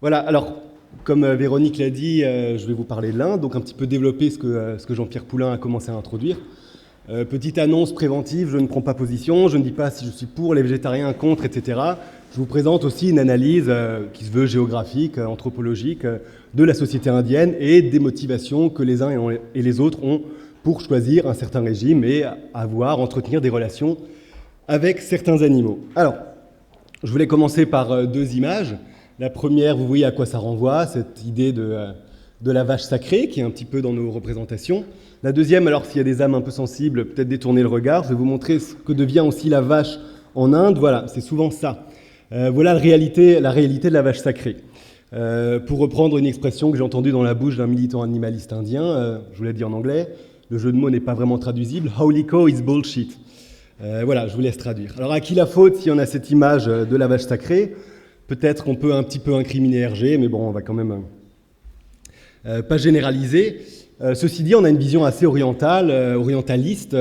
Voilà, alors, comme Véronique l'a dit, je vais vous parler de l'Inde, donc un petit peu développer ce que Jean-Pierre Poulain a commencé à introduire. Petite annonce préventive, je ne prends pas position, je ne dis pas si je suis pour les végétariens, contre, etc. Je vous présente aussi une analyse qui se veut géographique, anthropologique, de la société indienne et des motivations que les uns et les autres ont pour choisir un certain régime et entretenir des relations avec certains animaux. Alors, je voulais commencer par deux images. La première, vous voyez à quoi ça renvoie, cette idée de la vache sacrée qui est un petit peu dans nos représentations. La deuxième, alors s'il y a des âmes un peu sensibles, peut-être détourner le regard, je vais vous montrer ce que devient aussi la vache en Inde. Voilà, c'est souvent ça. Voilà la réalité de la vache sacrée. Pour reprendre une expression que j'ai entendue dans la bouche d'un militant animaliste indien, je vous l'ai dit en anglais, le jeu de mots n'est pas vraiment traduisible, Holy cow is bullshit. Voilà, je vous laisse traduire. Alors à qui la faute si on a cette image de la vache sacrée? Peut-être qu'on peut un petit peu incriminer Hergé, mais bon, on va quand même pas généraliser. Ceci dit, on a une vision assez orientaliste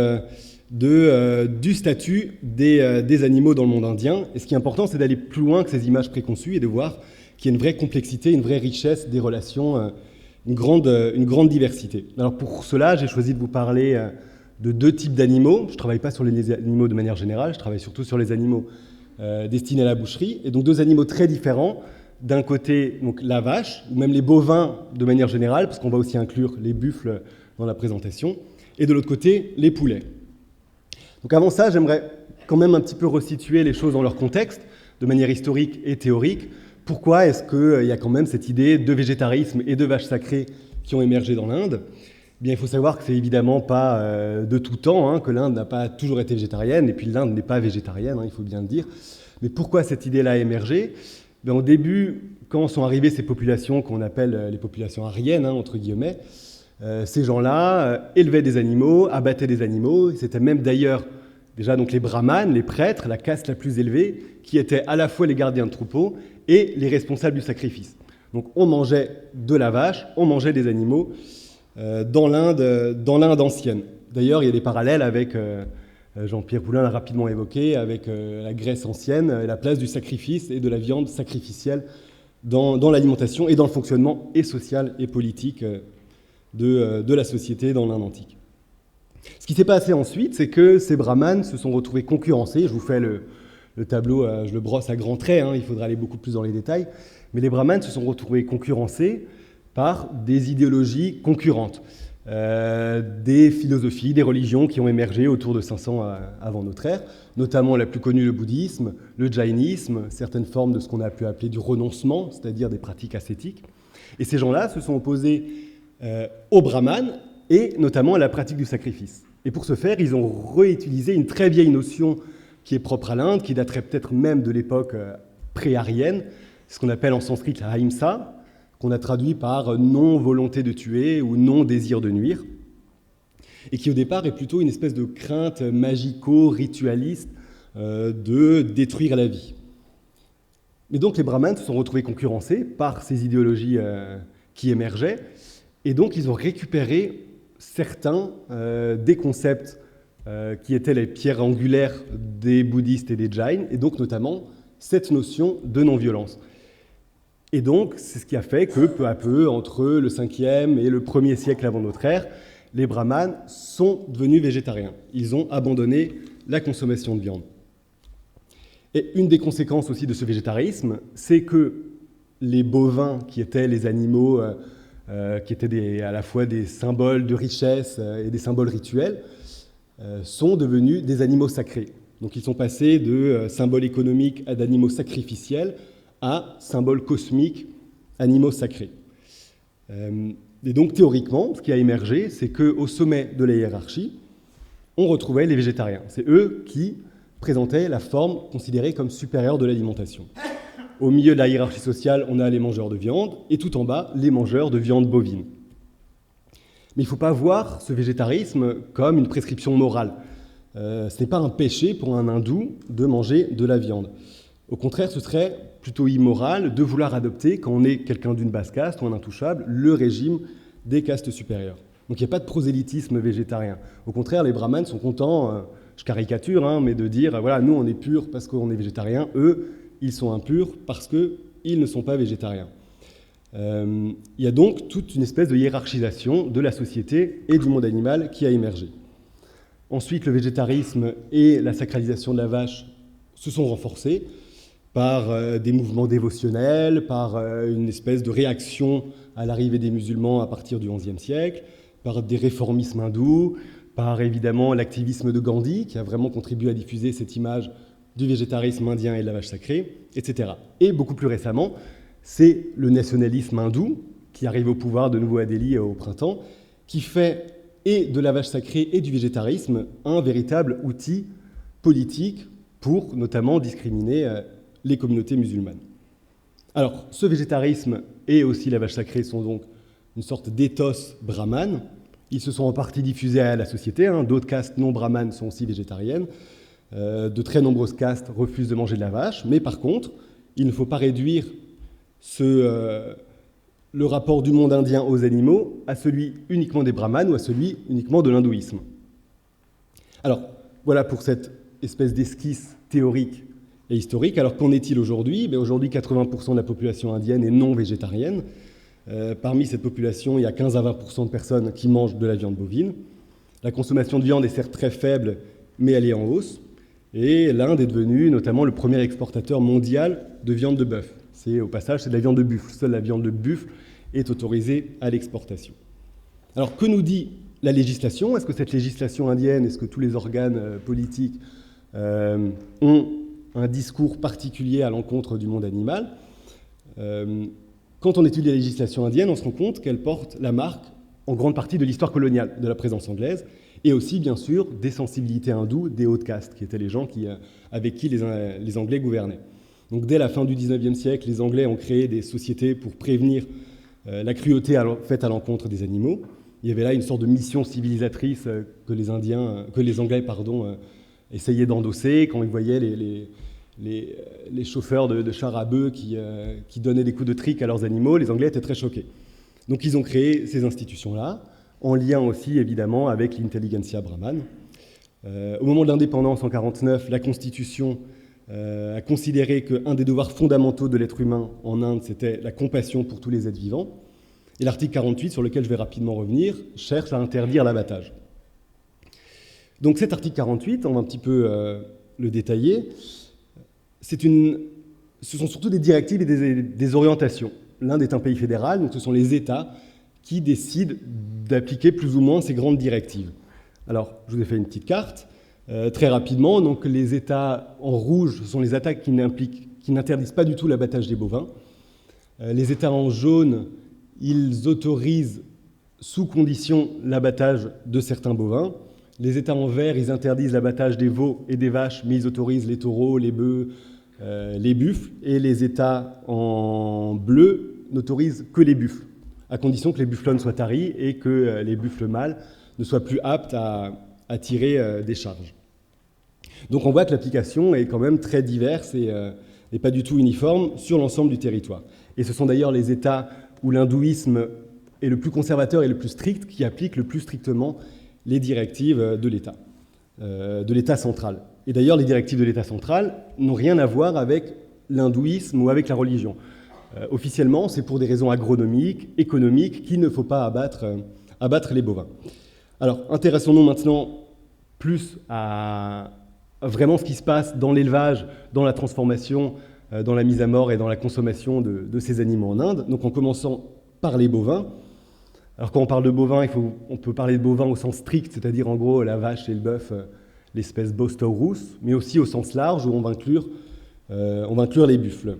du statut des animaux dans le monde indien. Et ce qui est important, c'est d'aller plus loin que ces images préconçues et de voir qu'il y a une vraie complexité, une vraie richesse des relations, une grande diversité. Alors pour cela, j'ai choisi de vous parler de deux types d'animaux. Je ne travaille pas sur les animaux de manière générale, je travaille surtout sur les animaux destinés à la boucherie. Et donc deux animaux très différents. D'un côté, donc, la vache, ou même les bovins de manière générale, parce qu'on va aussi inclure les buffles dans la présentation. Et de l'autre côté, les poulets. Donc avant ça, j'aimerais quand même un petit peu resituer les choses dans leur contexte, de manière historique et théorique. Pourquoi est-ce qu'il y a quand même cette idée de végétarisme et de vaches sacrées qui ont émergé dans l'Inde? Bien, il faut savoir que c'est évidemment pas de tout temps, que l'Inde n'a pas toujours été végétarienne, et puis l'Inde n'est pas végétarienne, il faut bien le dire. Mais pourquoi cette idée-là a émergé? Au début, quand sont arrivées ces populations qu'on appelle les populations aryennes, entre guillemets, ces gens-là élevaient des animaux, abattaient des animaux. C'était même d'ailleurs déjà donc les brahmanes, les prêtres, la caste la plus élevée, qui étaient à la fois les gardiens de troupeaux et les responsables du sacrifice. Donc on mangeait de la vache, on mangeait des animaux dans l'Inde ancienne. D'ailleurs, il y a des parallèles avec, Jean-Pierre Poulain l'a rapidement évoqué, avec la Grèce ancienne et la place du sacrifice et de la viande sacrificielle dans l'alimentation et dans le fonctionnement et social et politique de la société dans l'Inde antique. Ce qui s'est passé ensuite, c'est que ces brahmanes se sont retrouvés concurrencés. Je vous fais le tableau, je le brosse à grands traits, il faudra aller beaucoup plus dans les détails. Mais les brahmanes se sont retrouvés concurrencés par des idéologies concurrentes, des philosophies, des religions qui ont émergé autour de 500 avant notre ère, notamment la plus connue, le bouddhisme, le jaïnisme, certaines formes de ce qu'on a pu appeler du renoncement, c'est-à-dire des pratiques ascétiques. Et ces gens-là se sont opposés aux brahmanes et notamment à la pratique du sacrifice. Et pour ce faire, ils ont réutilisé une très vieille notion qui est propre à l'Inde, qui daterait peut-être même de l'époque pré-aryenne, ce qu'on appelle en sanskrit la ahimsa, qu'on a traduit par non-volonté de tuer ou non-désir de nuire, et qui au départ est plutôt une espèce de crainte magico-ritualiste de détruire la vie. Mais donc les brahmanes se sont retrouvés concurrencés par ces idéologies qui émergeaient, et donc ils ont récupéré certains des concepts qui étaient les pierres angulaires des bouddhistes et des jains, et donc notamment cette notion de non-violence. Et donc, c'est ce qui a fait que, peu à peu, entre le 5e et le 1er siècle avant notre ère, les brahmanes sont devenus végétariens. Ils ont abandonné la consommation de viande. Et une des conséquences aussi de ce végétarisme, c'est que les bovins, qui étaient les animaux, qui étaient à la fois des symboles de richesse et des symboles rituels, sont devenus des animaux sacrés. Donc ils sont passés de symboles économiques à d'animaux sacrificiels, à symboles cosmiques, animaux sacrés. Et donc théoriquement, ce qui a émergé, c'est qu'au sommet de la hiérarchie, on retrouvait les végétariens. C'est eux qui présentaient la forme considérée comme supérieure de l'alimentation. Au milieu de la hiérarchie sociale, on a les mangeurs de viande, et tout en bas, les mangeurs de viande bovine. Mais il ne faut pas voir ce végétarisme comme une prescription morale. Ce n'est pas un péché pour un hindou de manger de la viande. Au contraire, ce serait plutôt immoral de vouloir adopter, quand on est quelqu'un d'une basse caste ou un intouchable, le régime des castes supérieures. Donc il n'y a pas de prosélytisme végétarien. Au contraire, les brahmanes sont contents, je caricature, mais de dire, voilà, nous on est purs parce qu'on est végétariens, eux, ils sont impurs parce qu'ils ne sont pas végétariens. Il y a donc toute une espèce de hiérarchisation de la société et du monde animal qui a émergé. Ensuite, le végétarisme et la sacralisation de la vache se sont renforcés par des mouvements dévotionnels, par une espèce de réaction à l'arrivée des musulmans à partir du XIe siècle, par des réformismes hindous, par évidemment l'activisme de Gandhi, qui a vraiment contribué à diffuser cette image du végétarisme indien et de la vache sacrée, etc. Et beaucoup plus récemment, c'est le nationalisme hindou, qui arrive au pouvoir de nouveau à Delhi au printemps, qui fait et de la vache sacrée et du végétarisme un véritable outil politique pour notamment discriminer les communautés musulmanes. Alors, ce végétarisme et aussi la vache sacrée sont donc une sorte d'éthos brahmane. Ils se sont en partie diffusés à la société. D'autres castes non brahmanes sont aussi végétariennes. De très nombreuses castes refusent de manger de la vache. Mais par contre, il ne faut pas réduire le rapport du monde indien aux animaux à celui uniquement des brahmanes ou à celui uniquement de l'hindouisme. Alors, voilà pour cette espèce d'esquisse théorique et historique. Alors, qu'en est-il aujourd'hui ? Aujourd'hui, 80% de la population indienne est non végétarienne. Parmi cette population, il y a 15 à 20% de personnes qui mangent de la viande bovine. La consommation de viande est certes très faible, mais elle est en hausse. Et l'Inde est devenue notamment le premier exportateur mondial de viande de bœuf. Au passage, c'est de la viande de buffle. Seule la viande de buffle est autorisée à l'exportation. Alors, que nous dit la législation ? Est-ce que cette législation indienne, est-ce que tous les organes politiques ont un discours particulier à l'encontre du monde animal ? Quand on étudie la législation indienne, on se rend compte qu'elle porte la marque en grande partie de l'histoire coloniale, de la présence anglaise, et aussi, bien sûr, des sensibilités hindoues des hautes castes, qui étaient les gens avec qui les Anglais gouvernaient. Donc, dès la fin du XIXe siècle, les Anglais ont créé des sociétés pour prévenir la cruauté faite à l'encontre des animaux. Il y avait là une sorte de mission civilisatrice que les Anglais essayaient d'endosser quand ils voyaient les chauffeurs de chars à bœufs qui donnaient des coups de trique à leurs animaux. Les Anglais étaient très choqués. Donc, ils ont créé ces institutions-là, en lien aussi, évidemment, avec l'intelligentsia brahmane. Au moment de l'indépendance, en 1949, la Constitution a considéré qu'un des devoirs fondamentaux de l'être humain en Inde, c'était la compassion pour tous les êtres vivants. Et l'article 48, sur lequel je vais rapidement revenir, cherche à interdire l'abattage. Donc cet article 48, on va un petit peu le détailler, ce sont surtout des directives et des orientations. L'Inde est un pays fédéral, donc ce sont les États qui décident d'appliquer plus ou moins ces grandes directives. Alors, je vous ai fait une petite carte. Très rapidement, donc les États en rouge, ce sont les États qui n'interdisent pas du tout l'abattage des bovins. Les États en jaune, ils autorisent sous condition l'abattage de certains bovins. Les États en vert, ils interdisent l'abattage des veaux et des vaches, mais ils autorisent les taureaux, les bœufs, les buffles. Et les États en bleu n'autorisent que les buffles, à condition que les bufflonnes soient taris et que les buffles mâles ne soient plus aptes à tirer des charges. Donc on voit que l'application est quand même très diverse et pas du tout uniforme sur l'ensemble du territoire. Et ce sont d'ailleurs les États où l'hindouisme est le plus conservateur et le plus strict qui appliquent le plus strictement les directives de l'État central. Et d'ailleurs, les directives de l'État central n'ont rien à voir avec l'hindouisme ou avec la religion. Officiellement, c'est pour des raisons agronomiques, économiques, qu'il ne faut pas abattre les bovins. Alors, intéressons-nous maintenant plus à vraiment ce qui se passe dans l'élevage, dans la transformation, dans la mise à mort et dans la consommation de ces animaux en Inde. Donc en commençant par les bovins. Alors quand on parle de bovins, on peut parler de bovins au sens strict, c'est-à-dire en gros la vache et le bœuf, l'espèce Bos taurus, mais aussi au sens large où on va inclure les buffles.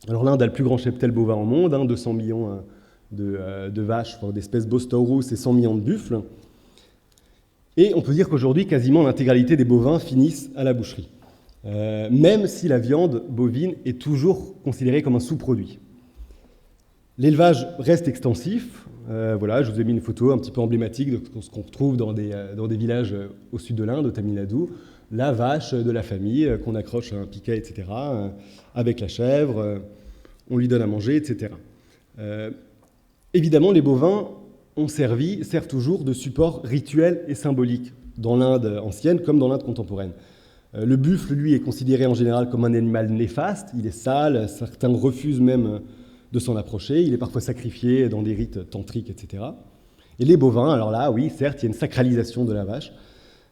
Alors l'Inde a le plus grand cheptel bovin au monde, 200 millions de vaches, d'espèces Bos taurus et 100 millions de buffles. Et on peut dire qu'aujourd'hui, quasiment l'intégralité des bovins finissent à la boucherie, même si la viande bovine est toujours considérée comme un sous-produit. L'élevage reste extensif. Voilà, je vous ai mis une photo un petit peu emblématique de ce qu'on retrouve dans des villages au sud de l'Inde, au Tamil Nadu. La vache de la famille qu'on accroche à un piquet, etc., avec la chèvre, on lui donne à manger, etc. Évidemment, les bovins servent toujours de support rituel et symbolique dans l'Inde ancienne comme dans l'Inde contemporaine. Le buffle, lui, est considéré en général comme un animal néfaste, il est sale, certains refusent même de s'en approcher. Il est parfois sacrifié dans des rites tantriques, etc. Et les bovins, alors là, oui, certes, il y a une sacralisation de la vache.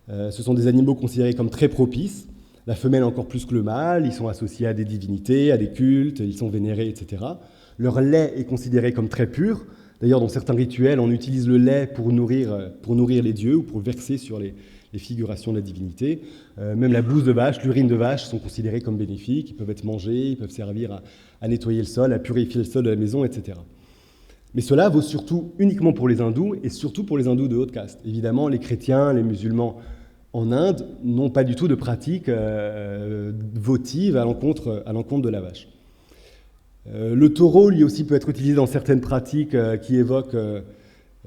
Ce sont des animaux considérés comme très propices. La femelle encore plus que le mâle, ils sont associés à des divinités, à des cultes, ils sont vénérés, etc. Leur lait est considéré comme très pur. D'ailleurs, dans certains rituels, on utilise le lait pour nourrir les dieux ou pour verser sur les figurations de la divinité. Même la bouse de vache, l'urine de vache sont considérés comme bénéfiques. Ils peuvent être mangés, ils peuvent servir à nettoyer le sol, à purifier le sol de la maison, etc. Mais cela vaut surtout uniquement pour les hindous et surtout pour les hindous de haute caste. Évidemment, les chrétiens, les musulmans en Inde n'ont pas du tout de pratique votive à l'encontre de la vache. Le taureau, lui aussi, peut être utilisé dans certaines pratiques qui évoquent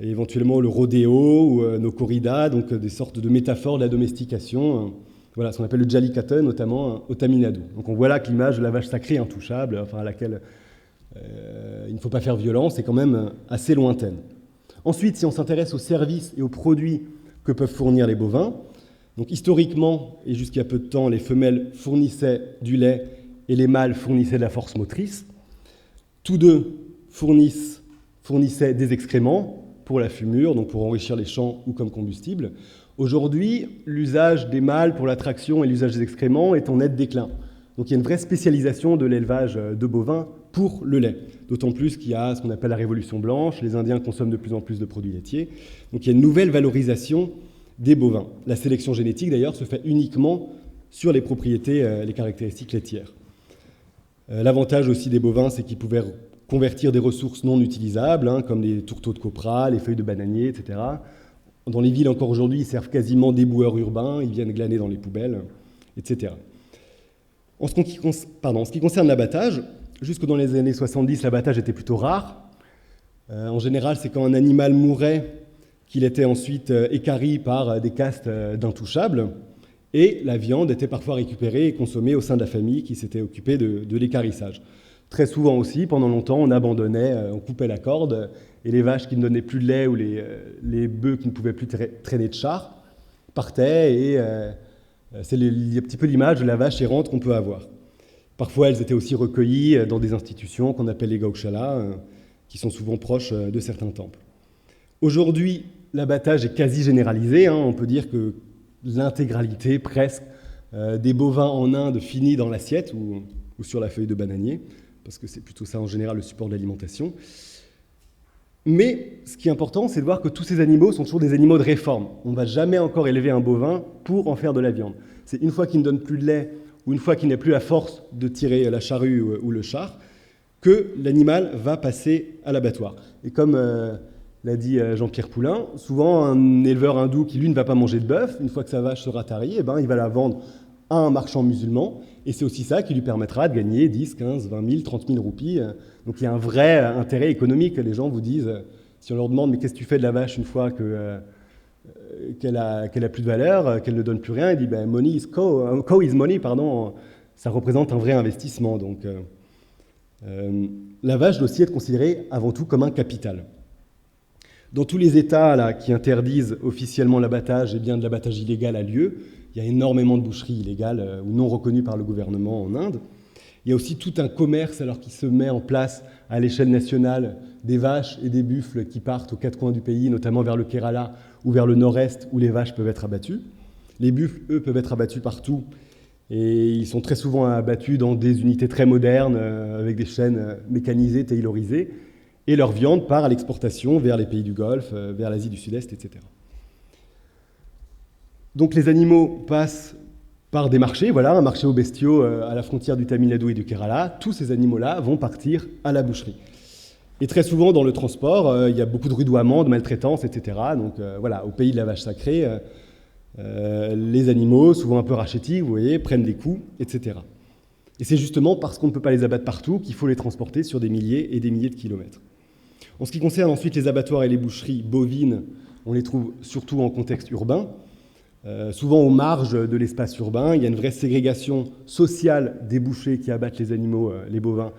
éventuellement le rodéo ou nos corridas, donc des sortes de métaphores de la domestication. Voilà, ce qu'on appelle le jallikattu, notamment au Tamil Nadu. Donc on voit là que l'image de la vache sacrée intouchable, enfin à laquelle il ne faut pas faire violence, est quand même assez lointaine. Ensuite, si on s'intéresse aux services et aux produits que peuvent fournir les bovins, donc historiquement, et jusqu'à peu de temps, les femelles fournissaient du lait et les mâles fournissaient de la force motrice. Tous deux fournissaient des excréments pour la fumure, donc pour enrichir les champs ou comme combustible. Aujourd'hui, l'usage des mâles pour la traction et l'usage des excréments est en net déclin. Donc il y a une vraie spécialisation de l'élevage de bovins pour le lait. D'autant plus qu'il y a ce qu'on appelle la révolution blanche, les Indiens consomment de plus en plus de produits laitiers. Donc il y a une nouvelle valorisation des bovins. La sélection génétique, d'ailleurs, se fait uniquement sur les propriétés, les caractéristiques laitières. L'avantage aussi des bovins, c'est qu'ils pouvaient convertir des ressources non utilisables, comme les tourteaux de copra, les feuilles de bananier, etc. Dans les villes, encore aujourd'hui, ils servent quasiment d'éboueurs urbains, ils viennent glaner dans les poubelles, etc. En ce qui concerne l'abattage, jusque dans les années 70, l'abattage était plutôt rare. En général, c'est quand un animal mourait qu'il était ensuite équarri par des castes d'intouchables, et la viande était parfois récupérée et consommée au sein de la famille qui s'était occupée de l'équarrissage. Très souvent aussi, pendant longtemps, on abandonnait, on coupait la corde, et les vaches qui ne donnaient plus de lait ou les bœufs qui ne pouvaient plus traîner de char partaient, et c'est un petit peu l'image de la vache errante qu'on peut avoir. Parfois, elles étaient aussi recueillies dans des institutions qu'on appelle les gaushalas, qui sont souvent proches de certains temples. Aujourd'hui, l'abattage est quasi généralisé. On peut dire que l'intégralité, presque, des bovins en Inde finit dans l'assiette ou sur la feuille de bananier, parce que c'est plutôt ça en général le support de l'alimentation. Mais ce qui est important, c'est de voir que tous ces animaux sont toujours des animaux de réforme. On ne va jamais encore élever un bovin pour en faire de la viande. C'est une fois qu'il ne donne plus de lait ou une fois qu'il n'a plus la force de tirer la charrue ou le char que l'animal va passer à l'abattoir. Et comme l'a dit Jean-Pierre Poulain, souvent un éleveur hindou qui lui ne va pas manger de bœuf, une fois que sa vache sera tarie, il va la vendre à un marchand musulman, et c'est aussi ça qui lui permettra de gagner 10, 15, 20 000, 30 000 roupies. Donc il y a un vrai intérêt économique. Les gens vous disent, si on leur demande « mais qu'est-ce que tu fais de la vache une fois qu'elle a plus de valeur, qu'elle ne donne plus rien ?» Il dit « money is cow is money », pardon, ça représente un vrai investissement. Donc la vache doit aussi être considérée avant tout comme un capital. Dans tous les États là, qui interdisent officiellement l'abattage, de l'abattage illégal a lieu. Il y a énormément de boucheries illégales ou non reconnues par le gouvernement en Inde. Il y a aussi tout un commerce qui se met en place à l'échelle nationale des vaches et des buffles qui partent aux quatre coins du pays, notamment vers le Kerala ou vers le nord-est où les vaches peuvent être abattues. Les buffles, eux, peuvent être abattus partout et ils sont très souvent abattus dans des unités très modernes avec des chaînes mécanisées, taylorisées. Et leur viande part à l'exportation vers les pays du Golfe, vers l'Asie du Sud-Est, etc. Donc les animaux passent par des marchés, voilà, un marché aux bestiaux à la frontière du Tamil Nadu et du Kerala. Tous ces animaux-là vont partir à la boucherie. Et très souvent, dans le transport, il y a beaucoup de rudoiements, de maltraitance, etc. Donc voilà, au pays de la vache sacrée, les animaux, souvent un peu rachetis, vous voyez, prennent des coups, etc. Et c'est justement parce qu'on ne peut pas les abattre partout qu'il faut les transporter sur des milliers et des milliers de kilomètres. En ce qui concerne ensuite les abattoirs et les boucheries bovines, on les trouve surtout en contexte urbain. Souvent aux marges de l'espace urbain, il y a une vraie ségrégation sociale des bouchers qui abattent les animaux, les bovins,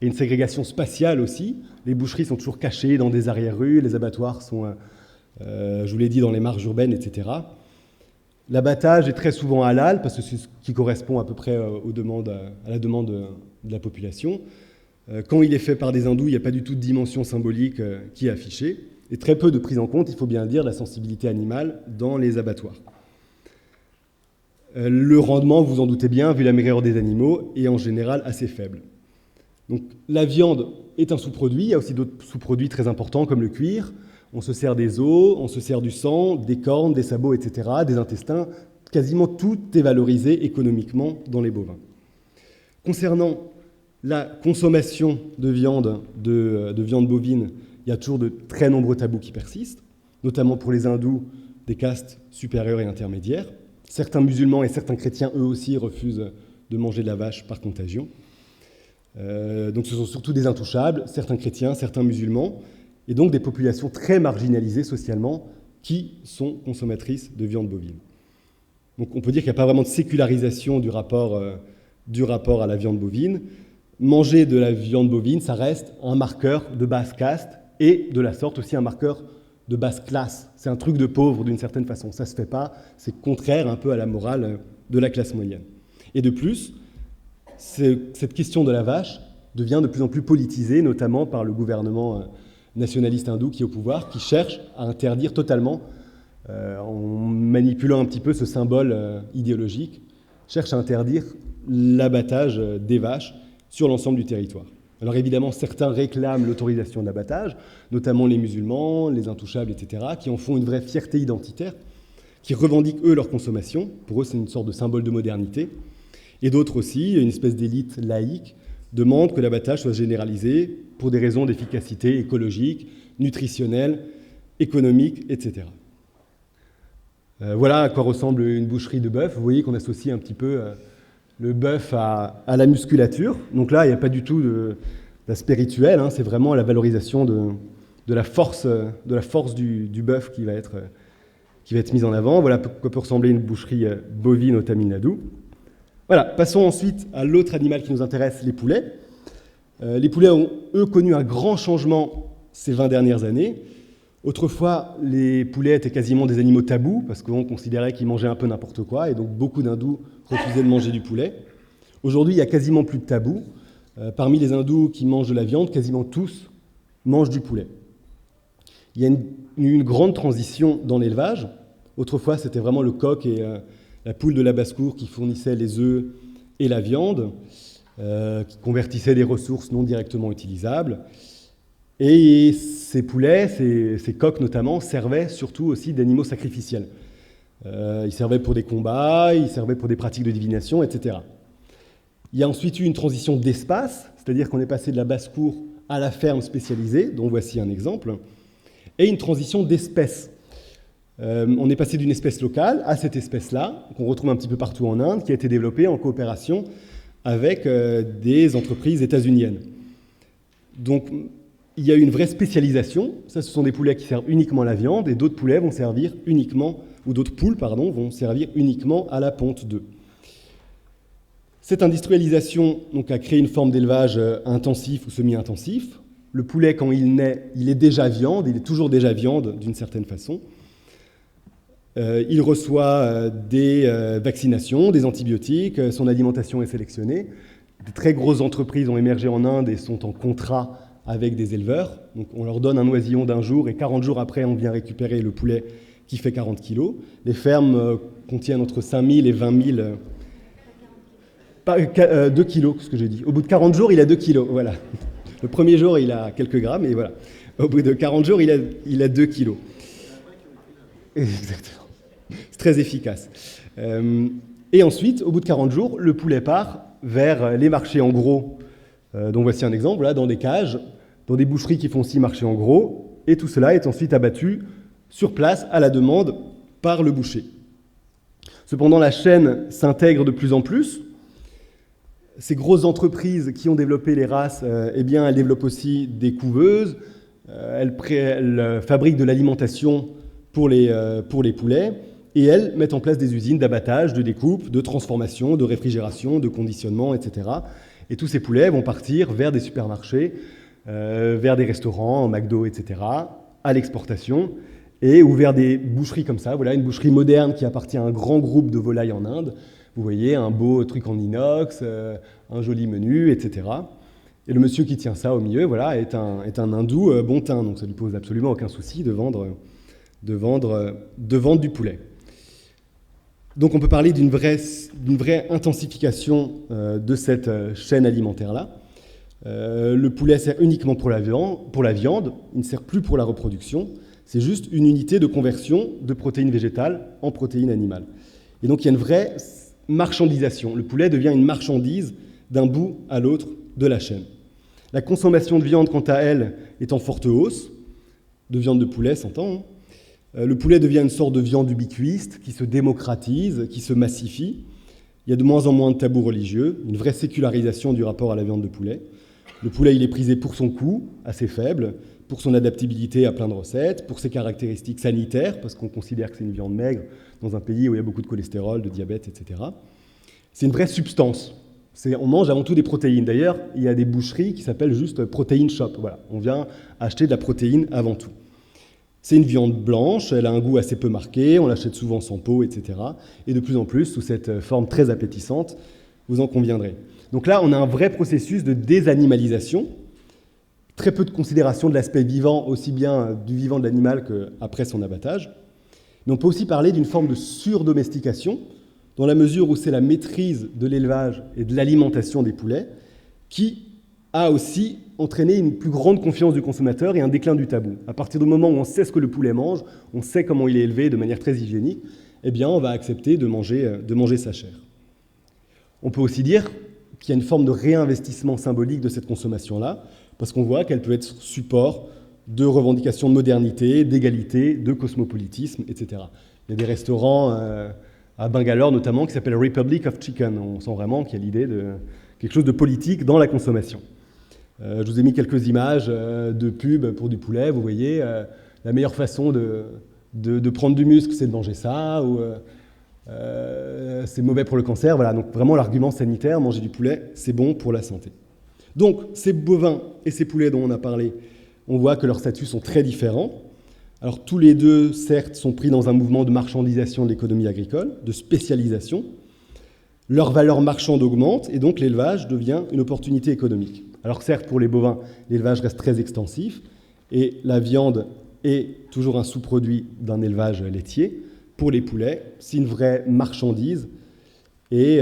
et une ségrégation spatiale aussi. Les boucheries sont toujours cachées dans des arrière-rues, les abattoirs sont, je vous l'ai dit, dans les marges urbaines, etc. L'abattage est très souvent halal, parce que c'est ce qui correspond à peu près à la demande de la population. Quand il est fait par des hindous, il n'y a pas du tout de dimension symbolique qui est affichée, et très peu de prise en compte, il faut bien le dire, de la sensibilité animale dans les abattoirs. Le rendement, vous vous en doutez bien, vu la maigreur des animaux, est en général assez faible. Donc la viande est un sous-produit, il y a aussi d'autres sous-produits très importants comme le cuir. On se sert des os, on se sert du sang, des cornes, des sabots, etc., des intestins. Quasiment tout est valorisé économiquement dans les bovins. Concernant la consommation de viande bovine, il y a toujours de très nombreux tabous qui persistent, notamment pour les hindous des castes supérieures et intermédiaires. Certains musulmans et certains chrétiens, eux aussi, refusent de manger de la vache par contagion. Donc ce sont surtout des intouchables, certains chrétiens, certains musulmans, et donc des populations très marginalisées socialement qui sont consommatrices de viande bovine. Donc on peut dire qu'il n'y a pas vraiment de sécularisation du rapport à la viande bovine. Manger de la viande bovine, ça reste un marqueur de basse caste et de la sorte aussi un marqueur de basse classe. C'est un truc de pauvre d'une certaine façon. Ça ne se fait pas, c'est contraire un peu à la morale de la classe moyenne. Et de plus, cette question de la vache devient de plus en plus politisée, notamment par le gouvernement nationaliste hindou qui est au pouvoir, qui cherche à interdire totalement, en manipulant un petit peu ce symbole idéologique, cherche à interdire l'abattage des vaches sur l'ensemble du territoire. Alors évidemment, certains réclament l'autorisation de l'abattage, notamment les musulmans, les intouchables, etc., qui en font une vraie fierté identitaire, qui revendiquent, eux, leur consommation. Pour eux, c'est une sorte de symbole de modernité. Et d'autres aussi, une espèce d'élite laïque, demandent que l'abattage soit généralisé pour des raisons d'efficacité écologique, nutritionnelle, économique, etc. Voilà à quoi ressemble une boucherie de bœuf. Vous voyez qu'on associe un petit peu le bœuf à la musculature. Donc là, il n'y a pas du tout d'aspect rituel, hein, c'est vraiment la valorisation de la force du bœuf qui va être mise en avant. Voilà à quoi peut ressembler une boucherie bovine au Tamil Nadu. Voilà, passons ensuite à l'autre animal qui nous intéresse, les poulets. Les poulets ont, eux, connu un grand changement ces 20 dernières années. Autrefois, les poulets étaient quasiment des animaux tabous, parce qu'on considérait qu'ils mangeaient un peu n'importe quoi, et donc beaucoup d'hindous refusaient de manger du poulet. Aujourd'hui, il n'y a quasiment plus de tabous. Parmi les hindous qui mangent de la viande, quasiment tous mangent du poulet. Il y a une grande transition dans l'élevage. Autrefois, c'était vraiment le coq et la poule de la basse-cour qui fournissaient les œufs et la viande, qui convertissaient des ressources non directement utilisables. Et ces poulets, ces coqs notamment, servaient surtout aussi d'animaux sacrificiels. Ils servaient pour des combats, ils servaient pour des pratiques de divination, etc. Il y a ensuite eu une transition d'espace, c'est-à-dire qu'on est passé de la basse-cour à la ferme spécialisée, dont voici un exemple, et une transition d'espèce. On est passé d'une espèce locale à cette espèce-là, qu'on retrouve un petit peu partout en Inde, qui a été développée en coopération avec des entreprises états-uniennes. Donc, il y a eu une vraie spécialisation. Ça, ce sont des poulets qui servent uniquement à la viande, et d'autres poulets vont servir uniquement, ou d'autres poules, pardon, vont servir uniquement à la ponte d'œufs. Cette industrialisation donc, a créé une forme d'élevage intensif ou semi-intensif. Le poulet, quand il naît, il est déjà viande, il est toujours déjà viande d'une certaine façon. Il reçoit des vaccinations, des antibiotiques, son alimentation est sélectionnée. De très grosses entreprises ont émergé en Inde et sont en contrat avec des éleveurs. Donc on leur donne un oisillon d'un jour et 40 jours après, on vient récupérer le poulet qui fait 40 kilos. Les fermes contiennent entre 5 000 et 20 000... 2 kilos, ce que j'ai dit. Au bout de 40 jours, il a 2 kilos, voilà. Le premier jour, il a quelques grammes, et voilà. Au bout de 40 jours, il a 2 kilos. Exactement. C'est très efficace. Et ensuite, au bout de 40 jours, le poulet part vers les marchés en gros. Donc voici un exemple, là, dans des cages, dans des boucheries qui font aussi marché en gros, et tout cela est ensuite abattu sur place à la demande par le boucher. Cependant, la chaîne s'intègre de plus en plus. Ces grosses entreprises qui ont développé les races, eh bien, elles développent aussi des couveuses, elles fabriquent de l'alimentation pour les poulets, et elles mettent en place des usines d'abattage, de découpe, de transformation, de réfrigération, de conditionnement, etc. Et tous ces poulets vont partir vers des supermarchés, vers des restaurants, McDo, etc., à l'exportation, ou vers des boucheries comme ça. Voilà, une boucherie moderne qui appartient à un grand groupe de volailles en Inde. Vous voyez, un beau truc en inox, un joli menu, etc. Et le monsieur qui tient ça au milieu, voilà, est un hindou bon teint, donc ça ne lui pose absolument aucun souci de vendre du poulet. Donc on peut parler d'une vraie intensification de cette chaîne alimentaire-là. Le poulet sert uniquement pour la viande, il ne sert plus pour la reproduction, c'est juste une unité de conversion de protéines végétales en protéines animales. Et donc il y a une vraie marchandisation. Le poulet devient une marchandise d'un bout à l'autre de la chaîne. La consommation de viande, quant à elle, est en forte hausse, de viande de poulet, s'entend. Le poulet devient une sorte de viande ubiquiste qui se démocratise, qui se massifie. Il y a de moins en moins de tabous religieux, une vraie sécularisation du rapport à la viande de poulet. Le poulet, il est prisé pour son coût, assez faible, pour son adaptabilité à plein de recettes, pour ses caractéristiques sanitaires, parce qu'on considère que c'est une viande maigre dans un pays où il y a beaucoup de cholestérol, de diabète, etc. C'est une vraie substance. On mange avant tout des protéines. D'ailleurs, il y a des boucheries qui s'appellent juste Protein Shop. Voilà, on vient acheter de la protéine avant tout. C'est une viande blanche, elle a un goût assez peu marqué, on l'achète souvent sans peau, etc. Et de plus en plus, sous cette forme très appétissante, vous en conviendrez. Donc là, on a un vrai processus de désanimalisation, très peu de considération de l'aspect vivant, aussi bien du vivant de l'animal qu'après son abattage. Mais on peut aussi parler d'une forme de surdomestication, dans la mesure où c'est la maîtrise de l'élevage et de l'alimentation des poulets qui a aussi entraîné une plus grande confiance du consommateur et un déclin du tabou. À partir du moment où on sait ce que le poulet mange, on sait comment il est élevé de manière très hygiénique, eh bien on va accepter de manger sa chair. On peut aussi dire qu'il y a une forme de réinvestissement symbolique de cette consommation-là, parce qu'on voit qu'elle peut être support de revendications de modernité, d'égalité, de cosmopolitisme, etc. Il y a des restaurants à Bangalore notamment qui s'appellent Republic of Chicken. On sent vraiment qu'il y a l'idée de quelque chose de politique dans la consommation. Je vous ai mis quelques images de pubs pour du poulet. Vous voyez, la meilleure façon de prendre du muscle, c'est de manger ça, ou c'est mauvais pour le cancer. Voilà, donc vraiment l'argument sanitaire, manger du poulet, c'est bon pour la santé. Donc, ces bovins et ces poulets dont on a parlé, on voit que leurs statuts sont très différents. Alors, tous les deux, certes, sont pris dans un mouvement de marchandisation de l'économie agricole, de spécialisation. Leur valeur marchande augmente et donc l'élevage devient une opportunité économique. Alors certes, pour les bovins, l'élevage reste très extensif et la viande est toujours un sous-produit d'un élevage laitier. Pour les poulets, c'est une vraie marchandise et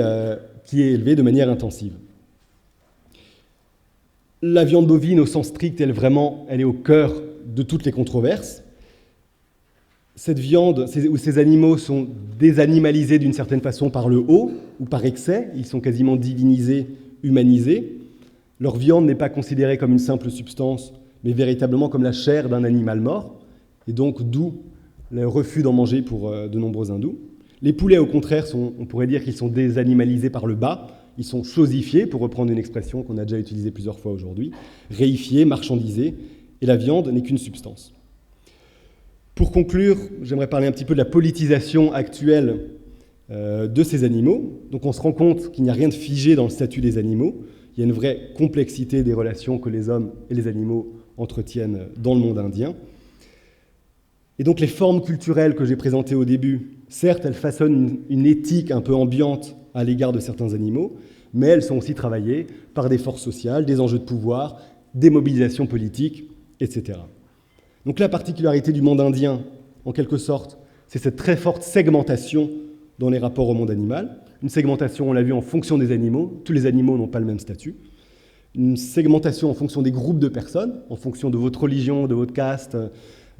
qui est élevée de manière intensive. La viande bovine, au sens strict, elle est au cœur de toutes les controverses. Cette viande, ces animaux sont désanimalisés d'une certaine façon par le haut ou par excès. Ils sont quasiment divinisés, humanisés. Leur viande n'est pas considérée comme une simple substance, mais véritablement comme la chair d'un animal mort. Et donc, d'où le refus d'en manger pour de nombreux hindous. Les poulets, au contraire, on pourrait dire qu'ils sont désanimalisés par le bas. Ils sont chosifiés, pour reprendre une expression qu'on a déjà utilisée plusieurs fois aujourd'hui, réifiés, marchandisés, et la viande n'est qu'une substance. Pour conclure, j'aimerais parler un petit peu de la politisation actuelle de ces animaux. Donc on se rend compte qu'il n'y a rien de figé dans le statut des animaux. Il y a une vraie complexité des relations que les hommes et les animaux entretiennent dans le monde indien. Et donc les formes culturelles que j'ai présentées au début, certes, elles façonnent une éthique un peu ambiante à l'égard de certains animaux, mais elles sont aussi travaillées par des forces sociales, des enjeux de pouvoir, des mobilisations politiques, etc. Donc la particularité du monde indien, en quelque sorte, c'est cette très forte segmentation dans les rapports au monde animal. Une segmentation, on l'a vu, en fonction des animaux. Tous les animaux n'ont pas le même statut. Une segmentation en fonction des groupes de personnes, en fonction de votre religion, de votre caste,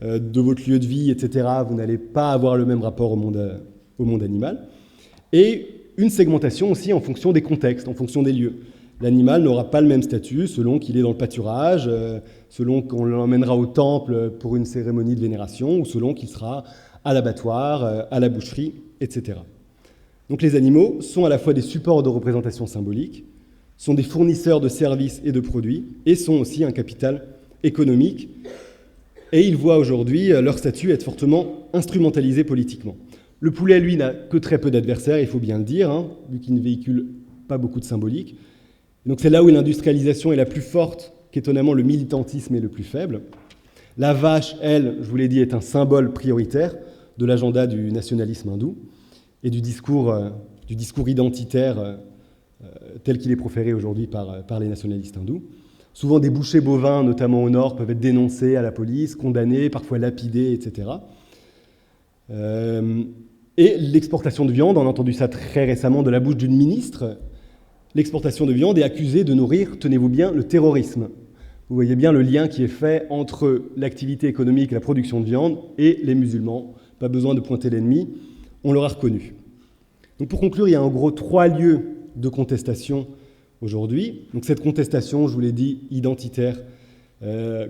de votre lieu de vie, etc. Vous n'allez pas avoir le même rapport au monde animal. Et une segmentation aussi en fonction des contextes, en fonction des lieux. L'animal n'aura pas le même statut selon qu'il est dans le pâturage, selon qu'on l'emmènera au temple pour une cérémonie de vénération, ou selon qu'il sera à l'abattoir, à la boucherie, etc. Donc les animaux sont à la fois des supports de représentation symbolique, sont des fournisseurs de services et de produits, et sont aussi un capital économique. Et ils voient aujourd'hui leur statut être fortement instrumentalisé politiquement. Le poulet, lui, n'a que très peu d'adversaires, il faut bien le dire, vu qu'il ne véhicule pas beaucoup de symbolique. Et donc c'est là où l'industrialisation est la plus forte, qu'étonnamment le militantisme est le plus faible. La vache, elle, je vous l'ai dit, est un symbole prioritaire de l'agenda du nationalisme hindou et du discours identitaire tel qu'il est proféré aujourd'hui par les nationalistes hindous. Souvent, des bouchers bovins, notamment au nord, peuvent être dénoncés à la police, condamnés, parfois lapidés, etc. Et l'exportation de viande, on a entendu ça très récemment de la bouche d'une ministre, l'exportation de viande est accusée de nourrir, tenez-vous bien, le terrorisme. Vous voyez bien le lien qui est fait entre l'activité économique et la production de viande et les musulmans. Pas besoin de pointer l'ennemi, on l'aura reconnu. Donc pour conclure, il y a en gros 3 lieux de contestation aujourd'hui. Donc cette contestation, je vous l'ai dit, identitaire,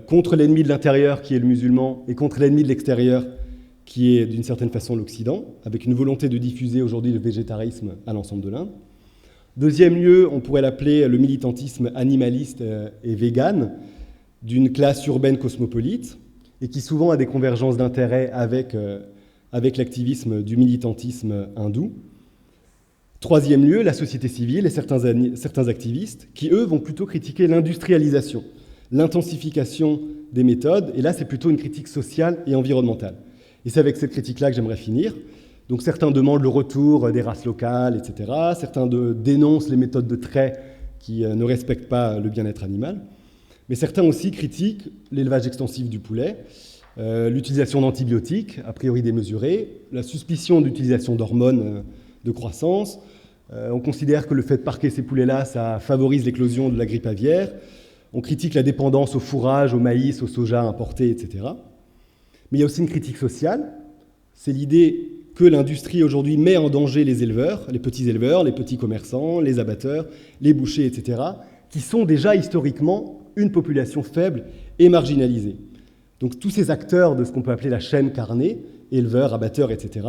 contre l'ennemi de l'intérieur qui est le musulman et contre l'ennemi de l'extérieur qui est d'une certaine façon l'Occident, avec une volonté de diffuser aujourd'hui le végétarisme à l'ensemble de l'Inde. Deuxième lieu, on pourrait l'appeler le militantisme animaliste et vegan d'une classe urbaine cosmopolite et qui souvent a des convergences d'intérêts avec l'activisme du militantisme hindou. Troisième lieu, la société civile et certains activistes qui, eux, vont plutôt critiquer l'industrialisation, l'intensification des méthodes, et là, c'est plutôt une critique sociale et environnementale. Et c'est avec cette critique-là que j'aimerais finir. Donc certains demandent le retour des races locales, etc. Certains dénoncent les méthodes de trait qui ne respectent pas le bien-être animal. Mais certains aussi critiquent l'élevage extensif du poulet, l'utilisation d'antibiotiques, a priori démesurés, la suspicion d'utilisation d'hormones de croissance. On considère que le fait de parquer ces poulets-là, ça favorise l'éclosion de la grippe aviaire. On critique la dépendance au fourrage, au maïs, au soja importé, etc. Mais il y a aussi une critique sociale. C'est l'idée que l'industrie aujourd'hui met en danger les éleveurs, les petits commerçants, les abatteurs, les bouchers, etc., qui sont déjà historiquement une population faible et marginalisée. Donc tous ces acteurs de ce qu'on peut appeler la chaîne carnée, éleveurs, abatteurs, etc.,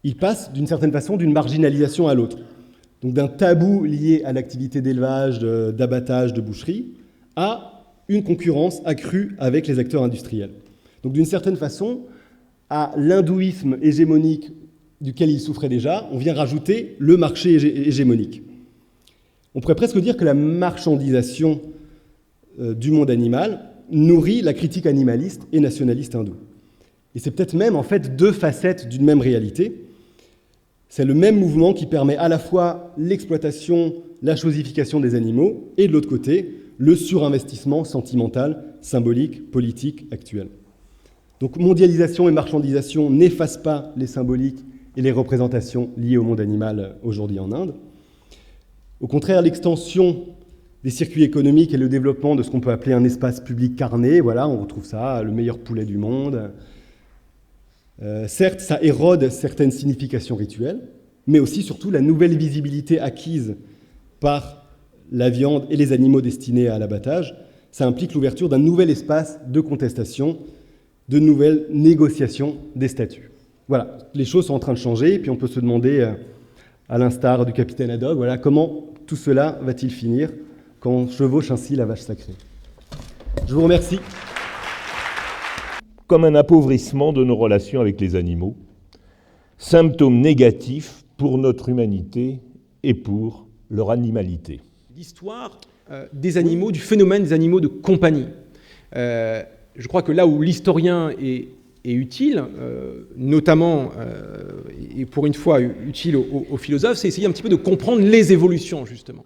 ils passent d'une certaine façon d'une marginalisation à l'autre. Donc d'un tabou lié à l'activité d'élevage, d'abattage, de boucherie, à une concurrence accrue avec les acteurs industriels. Donc d'une certaine façon, à l'hindouisme hégémonique duquel il souffrait déjà, on vient rajouter le marché hégémonique. On pourrait presque dire que la marchandisation du monde animal nourrit la critique animaliste et nationaliste hindoue. Et c'est peut-être même en fait 2 facettes d'une même réalité. C'est le même mouvement qui permet à la fois l'exploitation, la chosification des animaux, et de l'autre côté, le surinvestissement sentimental, symbolique, politique actuel. Donc mondialisation et marchandisation n'effacent pas les symboliques et les représentations liées au monde animal aujourd'hui en Inde. Au contraire, l'extension des circuits économiques et le développement de ce qu'on peut appeler un espace public carné, voilà, on retrouve ça, le meilleur poulet du monde. Certes, ça érode certaines significations rituelles, mais aussi, surtout, la nouvelle visibilité acquise par la viande et les animaux destinés à l'abattage, ça implique l'ouverture d'un nouvel espace de contestation, de nouvelles négociations des statuts. Voilà, les choses sont en train de changer, et puis on peut se demander, à l'instar du capitaine Haddock, voilà, comment tout cela va-t-il finir quand chevauche ainsi la vache sacrée. Je vous remercie. Comme un appauvrissement de nos relations avec les animaux, symptôme négatif pour notre humanité et pour leur animalité. L'histoire des animaux, du phénomène des animaux de compagnie. Je crois que là où l'historien est utile, notamment, et pour une fois utile aux philosophes, c'est essayer un petit peu de comprendre les évolutions, justement.